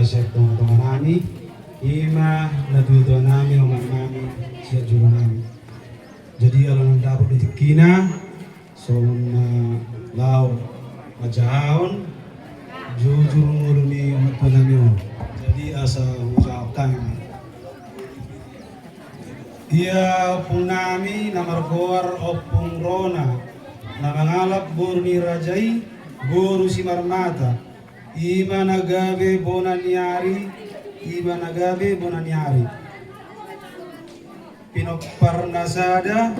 siya tunga-tunga nami, ima natuto nami oman nami siya juro nami. Jadi alam dapat ditikina, so na lau majahon, jujur ngulu ni umat nami on. Jadi asa usahakan. Ia opung nami namargoar opung rona, namangalap burni rajai, guru si marmata. Ima nagabe bonanyari, ima nagabe bonanyari. Pinokparnasada,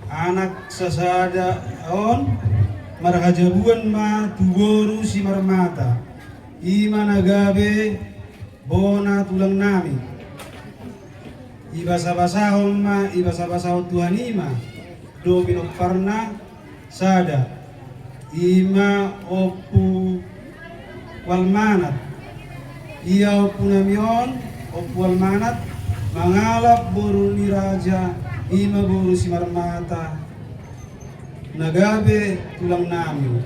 anak sasada on, marhajabuan ma tugoru si marmata. Ima nagabe bona tulang nami. Ibasa-basahon ma, ibasa-basahon Tuhan ima. Do pinokparna sada. Ima opu walmanat, ia opu namion opu walmanat, mangalap boru ni raja, ima boru si marmata, nagabe tulang nami.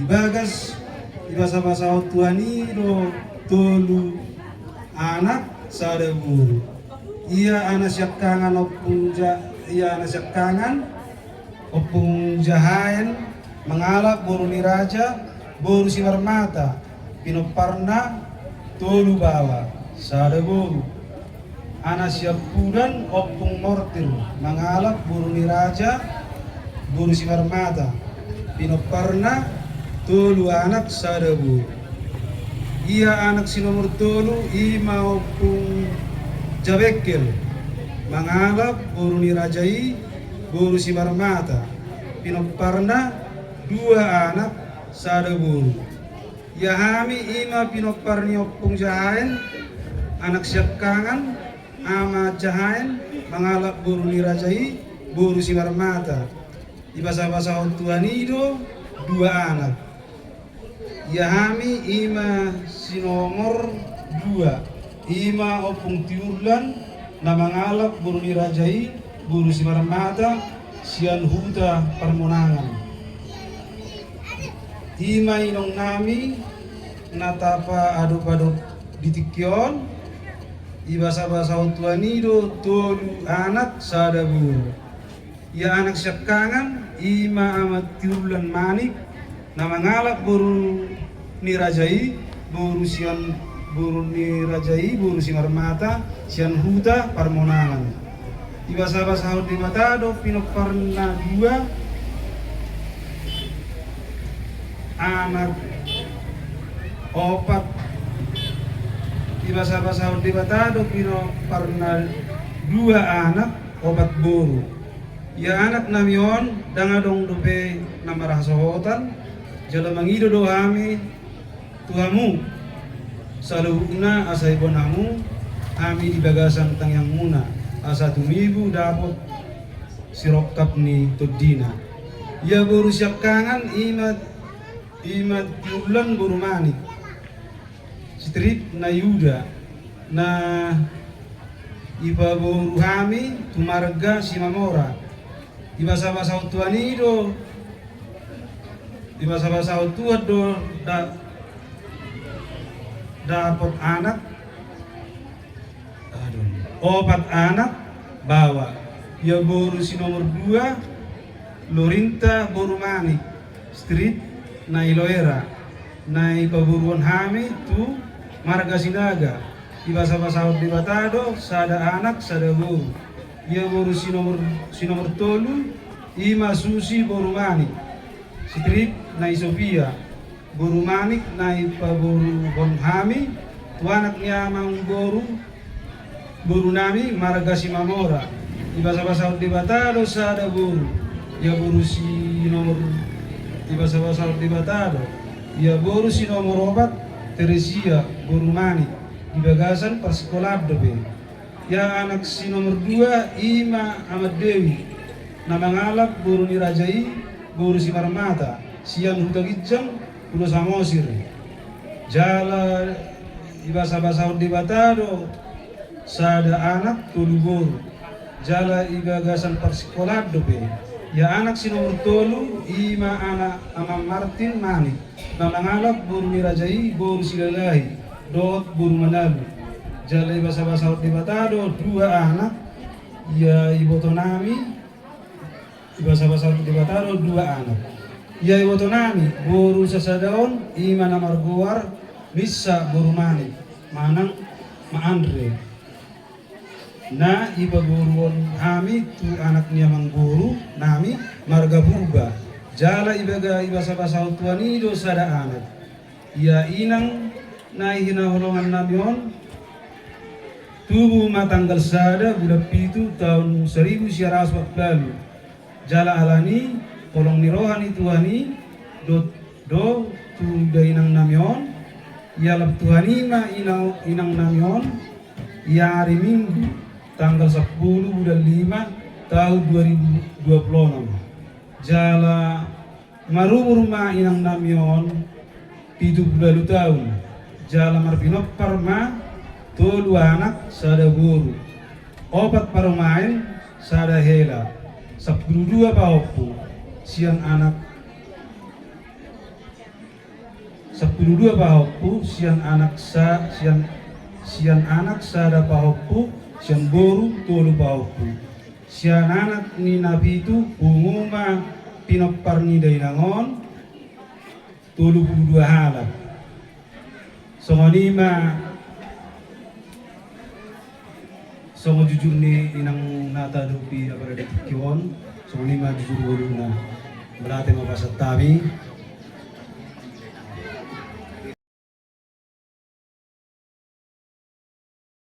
Ibagas ibasa-basa Tuhan do tolu anak sada boru. Ia anak syakangan opung ia anak syakangan opung jahaen. Mengalap boru ni raja, boru si marmata, pinoparna, tolu bawa, sada boru. Anak siap pudan, opung mortir, mengalap boru ni raja, boru si marmata, pinoparna, tolu anak sada boru. Ia anak si nomor tolu, ima opung jabekel, mengalap boru ni rajai, boru si marmata, pinoparna, dua anak sada boru. Yahami ima pinokparni opung jahaen, anak syakangan ama jahaen, mangalap boru ni rajai, boru si marmata. Ibasa-basa Tuhan itu dua anak. Yahami ima sinomor dua, ima opung tiurlan, na mangalap boru ni rajai, boru si marmata, sian huta permonangan. Ima inong nami natapa adop-adop ditikyon, ibasa-basa Tuhan itu tolu anak sada boru. Ya anak syakangan ima amat tiulan manik, na mangalap boru ni rajai, boru sian boru ni rajai, boru si marmata, sian huta parmonangan. Ibasa-basa di mata do pinokparna dua anak opat. Ibasa-basa di mata do pinokparna dua anak opat boru. Ya anak namion dangadong dope namarah sohotan jala mangido do hami tuhamu saluna asai bonamu ami di bagasan tang yang muna asa tumibu dapot sirokap ni tudina. Ya boru syakangan imat tiulan boru manik strip na yuda na iba boru hami tumarga si mamora. Ibasa-basa Tuhan itu ibasa-basa Tuhan do dapat anak opat anak bawa. Ya boru si nomor dua Lorinta boru manik street na Iloera na ipaburuan hami tu marga sinaga. Ibasa-basa di batado sada anak sada boru. Ya boru si nomor tolu ima susi boru manik street na Sofia boru manik na ipaboru bon hami tu anak niya mang boru nami marga si mamora. Ibasa-basa di batado sada boru. Ya boru si nomor ibasa-basa di batado. Ya boru si nomor opat Teresia boru manik di bagasan persekolah dobe. Ya anak si nomor dua Ima Ahmad Dewi na mangalap boru ni rajai boru si marmata sian hutagijang pulo samosir jala ibasa-basa di batado sada anak tolu boru jala ibagasan persekolah dobe. Ya anak si nomor tolu ima anak ama Martin manik nanangalap buru mirajai buru silalahi dot buru manalu jalai basa-basa di batado dua anak ya ibotonami basa-basa di batado dua anak ya ibotonami buru sasadaon imana marguar bisa buru mani manang maandre na iba buruon hami tu anaknya mangguru nami marga purba jala ibaga ibasa-basa tuani do sada anak ya inang na hinahulungan namion tubuh matanggal sada bulan pitu tahun 1940 jala alani kolong nirohani tuani do tu dainang namion ya lap tuani ma inang namion ya hari minggu tanggal 10 bulan 5 tahun 2026 jala marumur ma inang namion 70 tahun jala marpinopar ma tolu anak sada guru opat parumain sada hela 12 pahopu siang anak 12 pahopu siang anak siang anak sada pahopu siang guru tolu pahopu siang anak ni nabi itu umuma pinopar ni dainangon 32 halap songonima songo jujur ni inang nata dupi apa ada kiwon songonima jujur boluna berarti mapasat tabi